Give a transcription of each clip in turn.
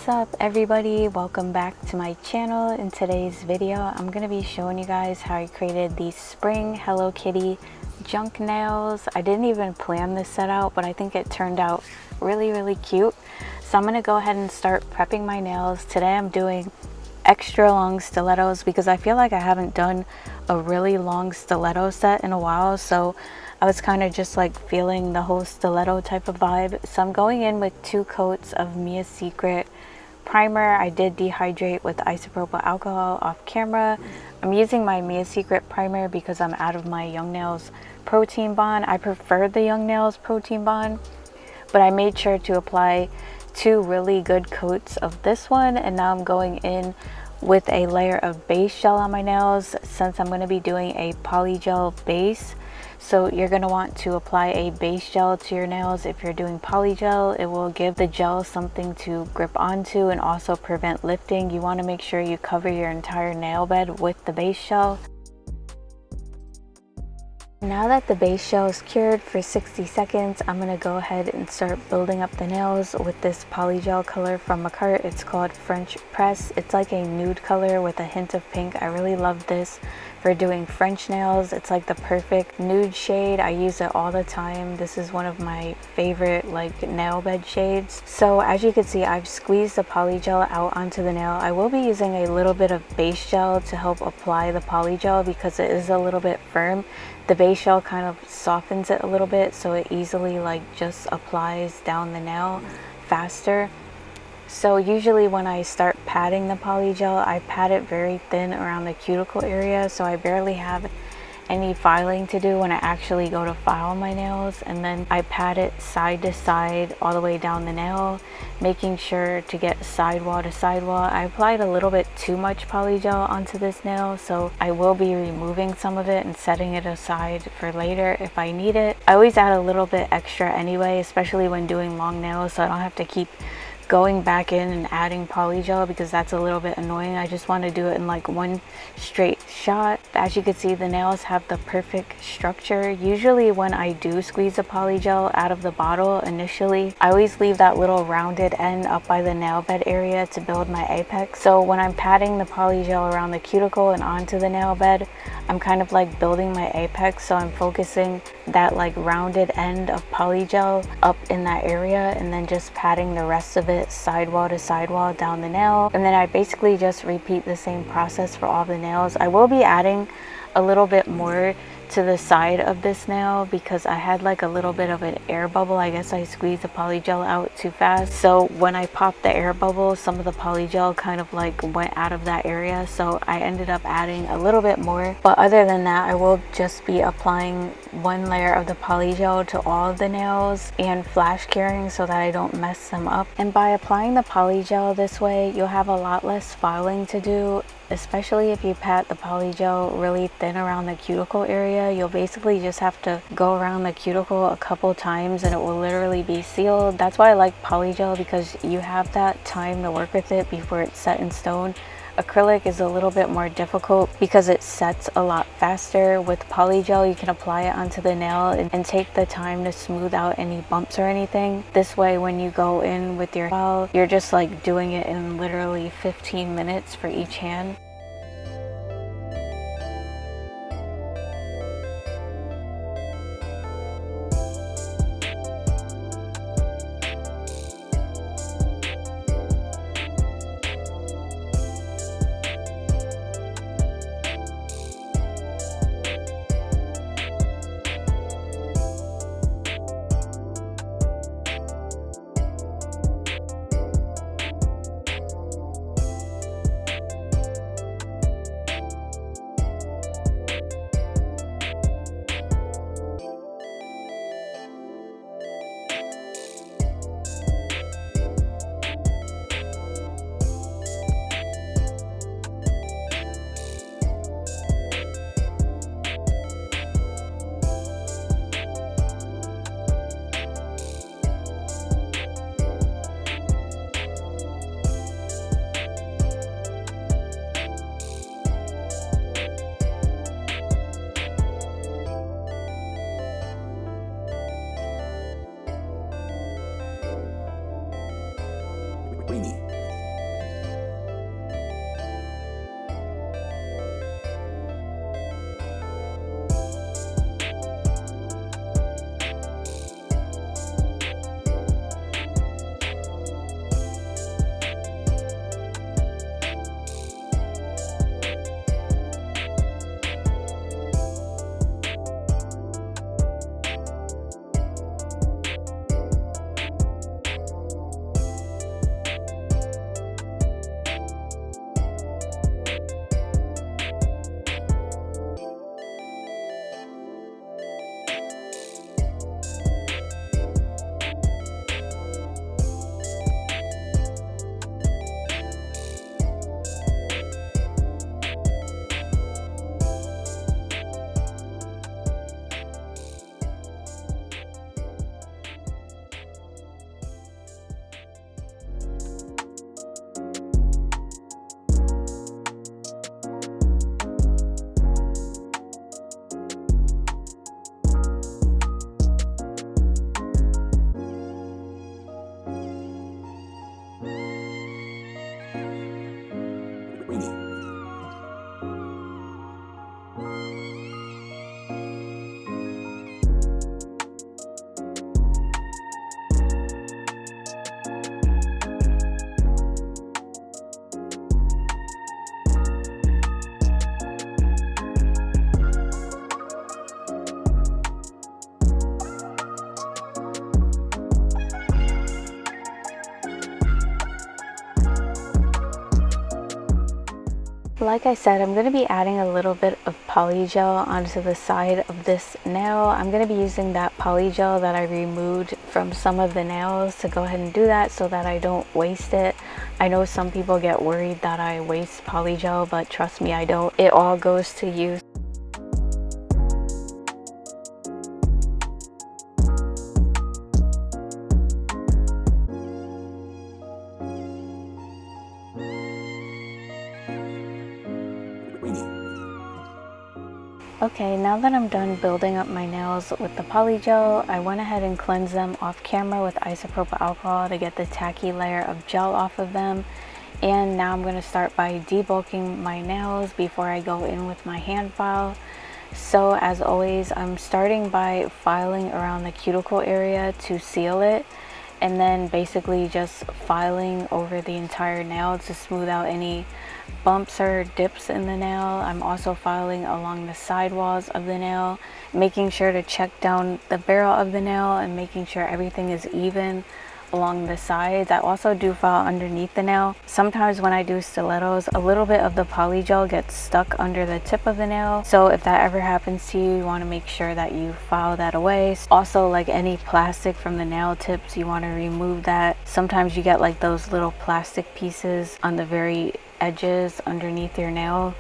What's up everybody, welcome back to my channel. In today's video I'm going to be showing you guys how I created these spring Hello Kitty junk nails. I didn't even plan this set out, but I think it turned out really cute. So I'm going to go ahead and start prepping my nails. Today I'm doing extra long stilettos because I feel like I haven't done a really long stiletto set in a while, so I was kind of just like feeling the whole stiletto type of vibe. So I'm going in with 2 coats of Mia's Secret primer. I did dehydrate with isopropyl alcohol off camera. I'm using my Mia's Secret primer because I'm out of my Young Nails Protein Bond. I prefer the Young Nails Protein Bond, but I made sure to apply 2 really good coats of this one, and now I'm going in with a layer of base gel on my nails since I'm going to be doing a polygel base. So you're going to want to apply a base gel to your nails. If you're doing polygel, it will give the gel something to grip onto and also prevent lifting. You want to make sure you cover your entire nail bed with the base gel. Now that the base gel is cured for 60 seconds, I'm going to go ahead and start building up the nails with this polygel color from Macart. It's called French Press. It's like a nude color with a hint of pink. I really love this for doing French nails. It's like the perfect nude shade. I use it all the time. This is one of my favorite like nail bed shades. So as you can see, I've squeezed the polygel out onto the nail. I will be using a little bit of base gel to help apply the polygel because it is a little bit firm. The base gel kind of softens it a little bit, so it easily like just applies down the nail faster. So usually when I start patting the polygel, I pat it very thin around the cuticle area, so I barely have any filing to do when I actually go to file my nails. And then I pat it side to side all the way down the nail, making sure to get sidewall to sidewall. I applied a little bit too much polygel onto this nail, so I will be removing some of it and setting it aside for later if I need it. I always add a little bit extra anyway, especially when doing long nails, so I don't have to keep going back in and adding polygel because that's a little bit annoying. I just want to do it in like one straight shot. As you can see, the nails have the perfect structure. Usually when I do squeeze the polygel out of the bottle initially, I always leave that little rounded end up by the nail bed area to build my apex. So when I'm patting the polygel around the cuticle and onto the nail bed, I'm kind of like building my apex, so I'm focusing that like rounded end of polygel up in that area and then just patting the rest of it sidewall to sidewall down the nail. And then I basically just repeat the same process for all the nails. I will be adding a little bit more to the side of this nail because I had like a little bit of an air bubble. I guess I squeezed the polygel out too fast, so when I popped the air bubble, some of the polygel kind of like went out of that area, so I ended up adding a little bit more. But other than that, I will just be applying 1 layer of the polygel to all of the nails and flash curing so that I don't mess them up. And by applying the polygel this way, you'll have a lot less filing to do, especially if you pat the polygel really thin around the cuticle area. You'll basically just have to go around the cuticle a couple times and it will literally be sealed. That's why I like polygel, because you have that time to work with it before it's set in stone. Acrylic is a little bit more difficult because it sets a lot faster. With polygel, you can apply it onto the nail and take the time to smooth out any bumps or anything. This way, when you go in with your file, you're just like doing it in literally 15 minutes for each hand. like I said, I'm going to be adding a little bit of polygel onto the side of this nail. I'm going to be using that polygel that I removed from some of the nails to go ahead and do that so that I don't waste it. I know some people get worried that I waste polygel, but trust me, I don't. It all goes to use. Okay, now that I'm done building up my nails with the polygel, I went ahead and cleansed them off camera with isopropyl alcohol to get the tacky layer of gel off of them. And now I'm going to start by debulking my nails before I go in with my hand file. So as always, I'm starting by filing around the cuticle area to seal it, and then basically just filing over the entire nail to smooth out any bumps or dips in the nail. I'm also filing along the side walls of the nail, making sure to check down the barrel of the nail and making sure everything is even along the sides. I also do file underneath the nail. Sometimes when I do stilettos, a little bit of the polygel gets stuck under the tip of the nail. So if that ever happens to you, you want to make sure that you file that away. Also, like any plastic from the nail tips, you want to remove that. Sometimes you get like those little plastic pieces on the very edges underneath your nail.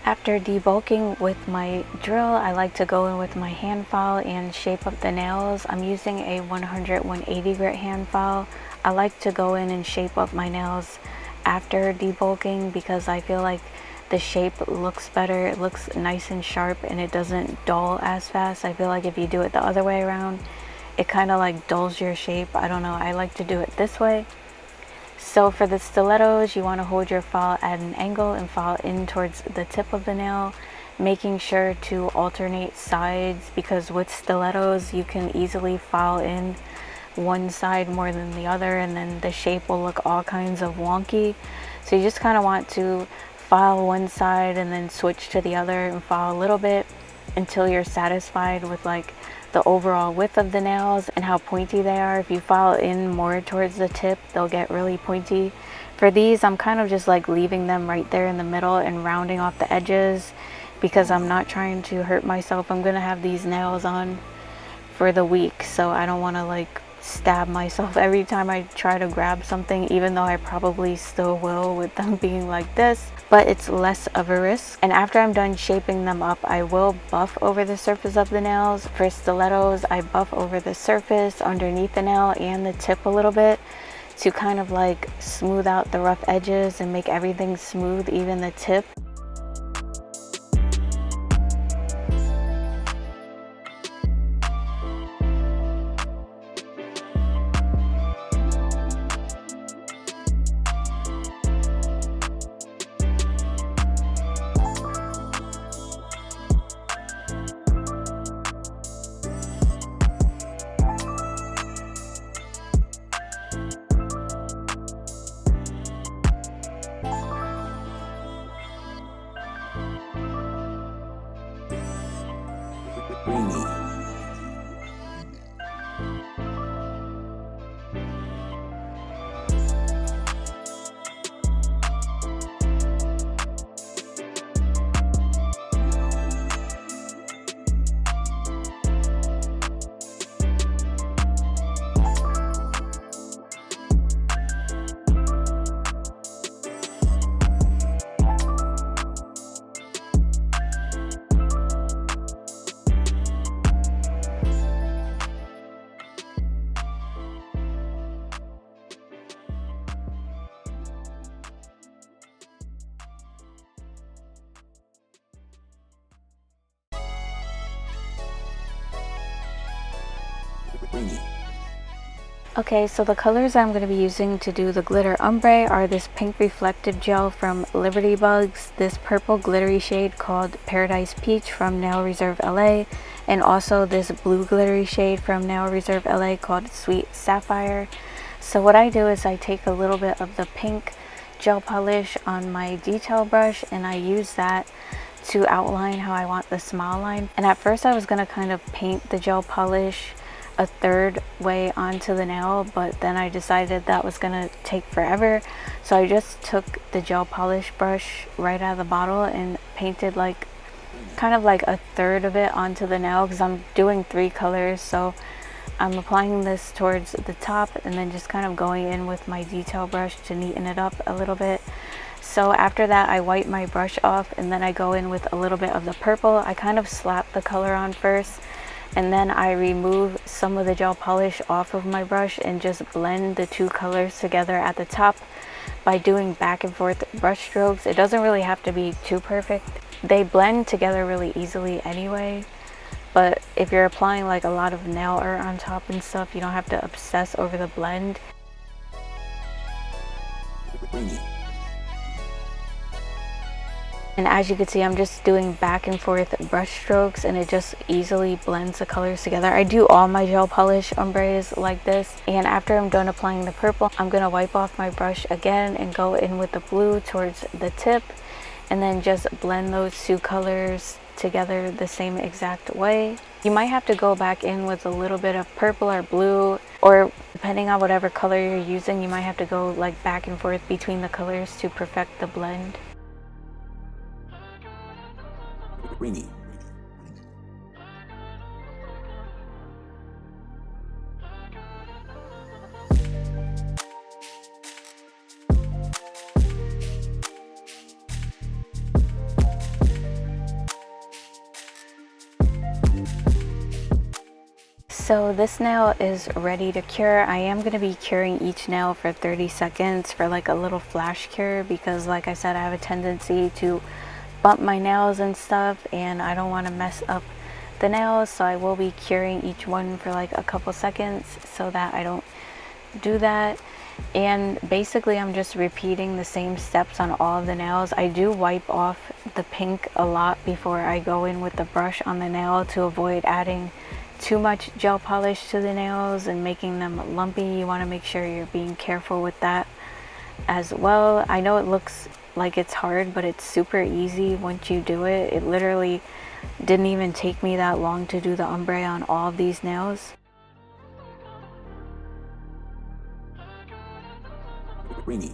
After debulking with my drill, I like to go in with my hand file and shape up the nails. I'm using a 100-180 grit hand file. I like to go in and shape up my nails after debulking because I feel like the shape looks better. It looks nice and sharp and it doesn't dull as fast. I feel like if you do it the other way around, it kind of like dulls your shape. I don't know, I like to do it this way. So for the stilettos, you want to hold your file at an angle and file in towards the tip of the nail, making sure to alternate sides, because with stilettos you can easily file in one side more than the other and then the shape will look all kinds of wonky. So you just kind of want to file one side and then switch to the other and file a little bit until you're satisfied with like the overall width of the nails and how pointy they are. If you file in more towards the tip, they'll get really pointy. For these, I'm kind of just like leaving them right there in the middle and rounding off the edges because I'm not trying to hurt myself. I'm gonna have these nails on for the week, so I don't want to like stab myself every time I try to grab something, even though I probably still will with them being like this, but it's less of a risk. And after I'm done shaping them up, I will buff over the surface of the nails. For stilettos, I buff over the surface underneath the nail and the tip a little bit to kind of like smooth out the rough edges and make everything smooth, even the tip. Okay, so the colors I'm going to be using to do the glitter ombre are this pink reflective gel from Liberty Bugs, this purple glittery shade called Paradise Peach from Nail Reserve LA, and also this blue glittery shade from Nail Reserve LA called Sweet Sapphire. So what I do is I take a little bit of the pink gel polish on my detail brush and I use that to outline how I want the smile line. And at first I was going to kind of paint the gel polish a third way onto the nail, but then I decided that was gonna take forever, so I just took the gel polish brush right out of the bottle and painted like kind of like a third of it onto the nail, because I'm doing 3 colors. So I'm applying this towards the top and then just kind of going in with my detail brush to neaten it up a little bit. So after that I wipe my brush off and then I go in with a little bit of the purple. I kind of slap the color on first and then I remove some of the gel polish off of my brush and just blend the 2 colors together at the top by doing back and forth brush strokes. It doesn't really have to be too perfect. They blend together really easily anyway, but if you're applying like a lot of nail art on top and stuff, you don't have to obsess over the blend. And as you can see, I'm just doing back and forth brush strokes and it just easily blends the colors together. I do all my gel polish ombres like this, and after I'm done applying the purple, I'm going to wipe off my brush again and go in with the blue towards the tip and then just blend those 2 colors together the same exact way. You might have to go back in with a little bit of purple or blue, or depending on whatever color you're using, you might have to go like back and forth between the colors to perfect the blend. Ringy. So this nail is ready to cure. I am going to be curing each nail for 30 seconds for like a little flash cure, because like I said, I have a tendency to bump my nails and stuff and I don't want to mess up the nails, so I will be curing each one for like a couple seconds so that I don't do that. And basically I'm just repeating the same steps on all of the nails. I do wipe off the pink a lot before I go in with the brush on the nail to avoid adding too much gel polish to the nails and making them lumpy. You want to make sure you're being careful with that as well. I know it looks like it's hard, but it's super easy once you do it. It literally didn't even take me that long to do the ombre on all of these nails. Ringy.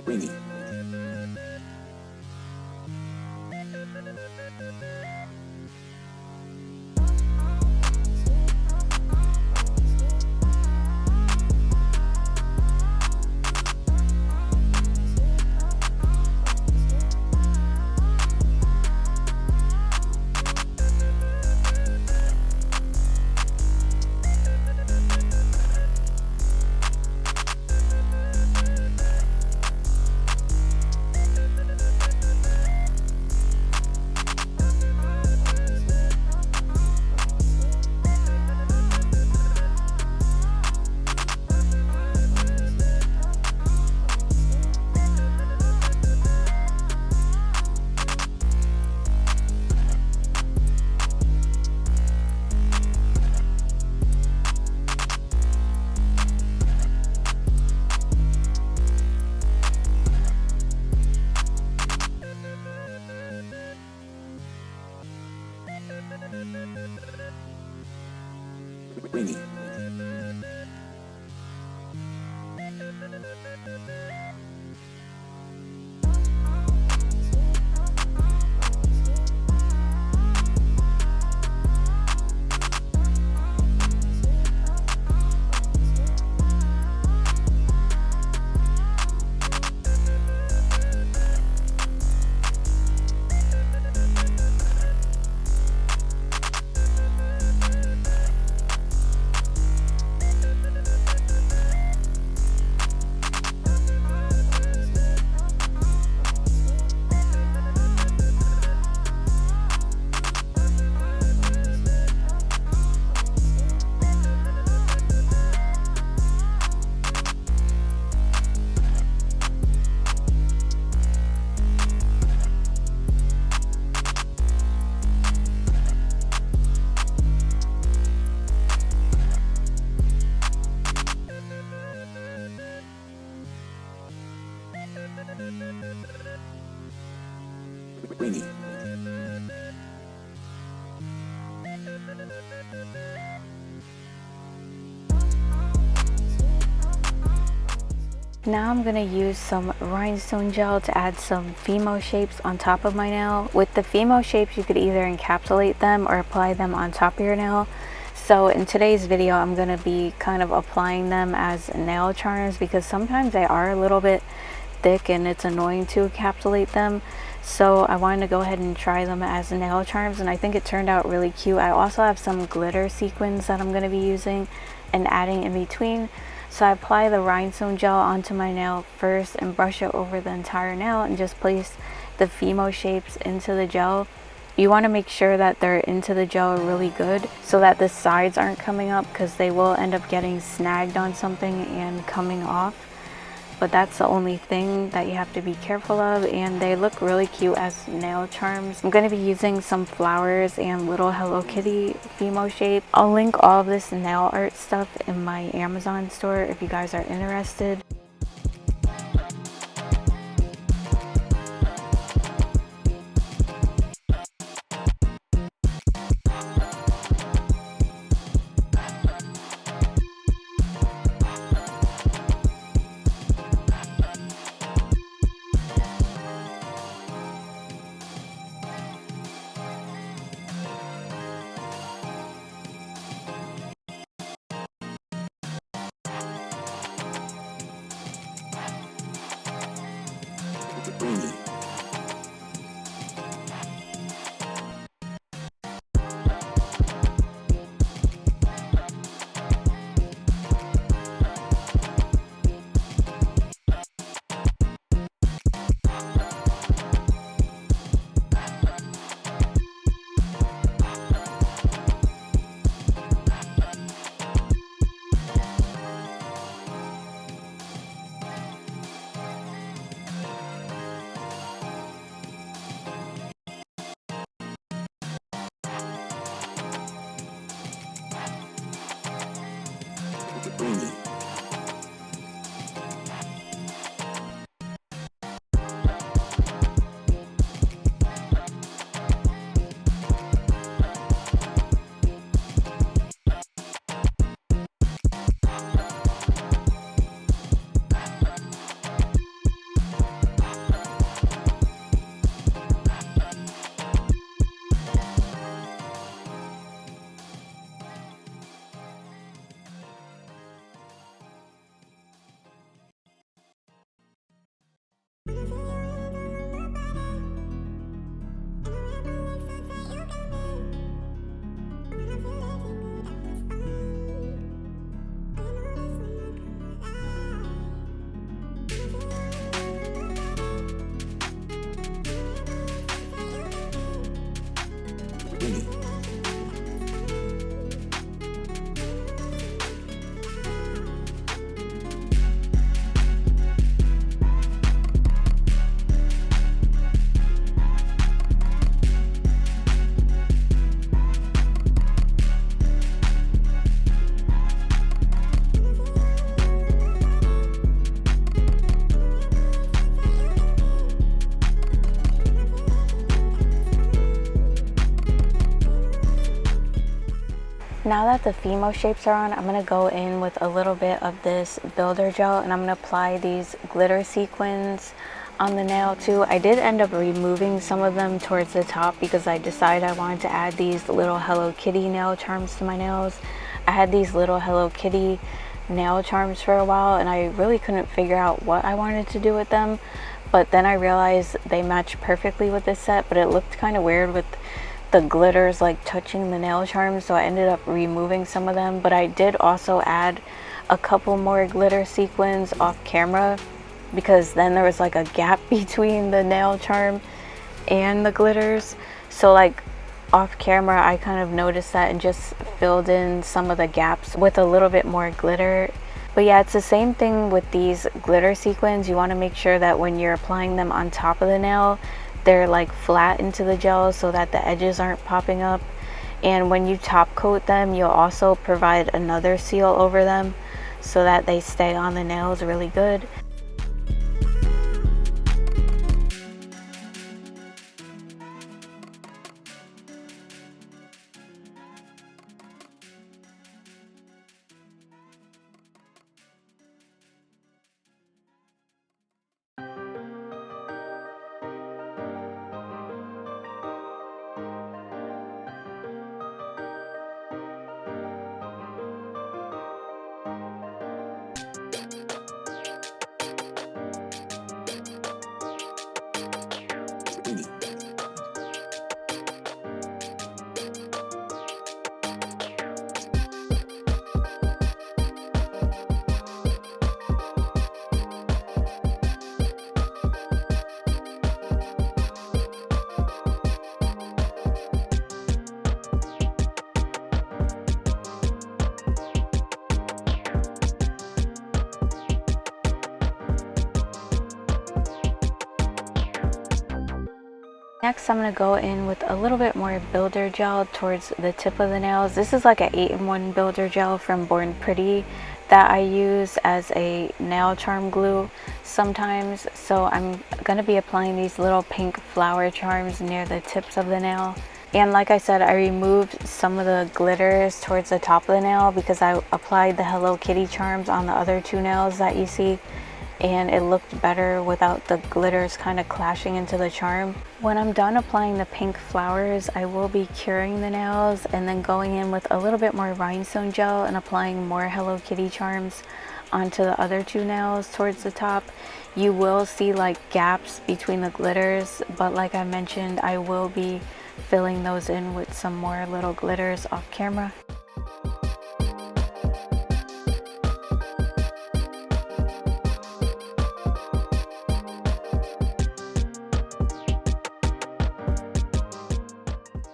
Ringy. Ringy. Ringy. Now I'm going to use some rhinestone gel to add some Fimo shapes on top of my nail. With the Fimo shapes, you could either encapsulate them or apply them on top of your nail. So in today's video, I'm going to be kind of applying them as nail charms because sometimes they are a little bit thick and it's annoying to encapsulate them. So I wanted to go ahead and try them as nail charms, and I think it turned out really cute. I also have some glitter sequins that I'm going to be using and adding in between. So I apply the rhinestone gel onto my nail first and brush it over the entire nail and just place the Fimo shapes into the gel. You want to make sure that they're into the gel really good so that the sides aren't coming up, because they will end up getting snagged on something and coming off. But that's the only thing that you have to be careful of, and they look really cute as nail charms. I'm going to be using some flowers and little Hello Kitty Fimo shape. I'll link all of this nail art stuff in my Amazon store if you guys are interested. Rainy. Rainy. Rainy. Now that the Fimo shapes are on, I'm going to go in with a little bit of this builder gel, and I'm going to apply these glitter sequins on the nail too. I did end up removing some of them towards the top because I decided I wanted to add these little Hello Kitty nail charms to my nails. I had these little Hello Kitty nail charms for a while and I really couldn't figure out what I wanted to do with them, but then I realized they match perfectly with this set, but it looked kind of weird with the glitters like touching the nail charms, so I ended up removing some of them. But I did also add a couple more glitter sequins off camera because then there was like a gap between the nail charm and the glitters, so like off camera I kind of noticed that and just filled in some of the gaps with a little bit more glitter. But yeah, it's the same thing with these glitter sequins. You want to make sure that when you're applying them on top of the nail, they're like flat into the gel so that the edges aren't popping up. And when you top coat them, you'll also provide another seal over them so that they stay on the nails really good. Next, I'm going to go in with a little bit more builder gel towards the tip of the nails. This is like an 8-in-1 builder gel from Born Pretty that I use as a nail charm glue sometimes. So I'm going to be applying these little pink flower charms near the tips of the nail. And like I said, I removed some of the glitters towards the top of the nail because I applied the Hello Kitty charms on the other 2 nails that you see, and it looked better without the glitters kind of clashing into the charm. When I'm done applying the pink flowers, I will be curing the nails and then going in with a little bit more rhinestone gel and applying more Hello Kitty charms onto the other 2 nails towards the top. You will see like gaps between the glitters, but like I mentioned, I will be filling those in with some more little glitters off camera.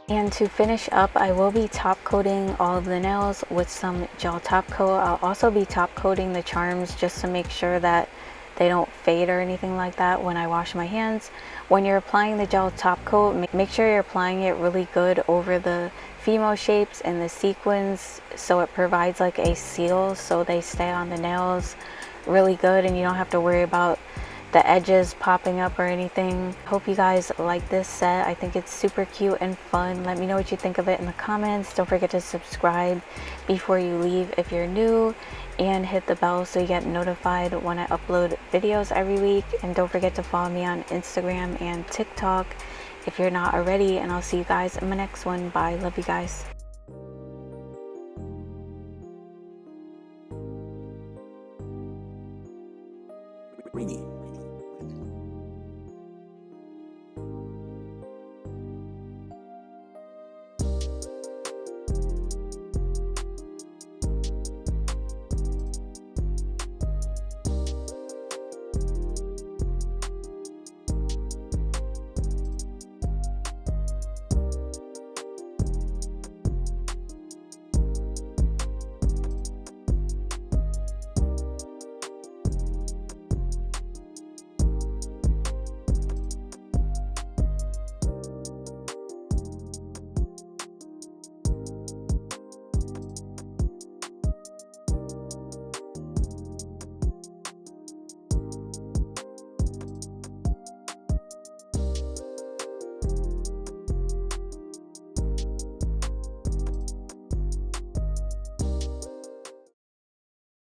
And to finish up, I will be top coating all of the nails with some gel top coat. I'll also be top coating the charms just to make sure that they don't fade or anything like that when I wash my hands. When you're applying the gel top coat, make sure you're applying it really good over the Fimo shapes and the sequins so it provides like a seal so they stay on the nails really good and you don't have to worry about the edges popping up or anything. Hope you guys like this set. I think it's super cute and fun. Let me know what you think of it in the comments. Don't forget to subscribe before you leave if you're new, and hit the bell so you get notified when I upload videos every week. And don't forget to follow me on Instagram and TikTok if you're not already, and I'll see you guys in my next one. Bye. Love you guys. Rainy.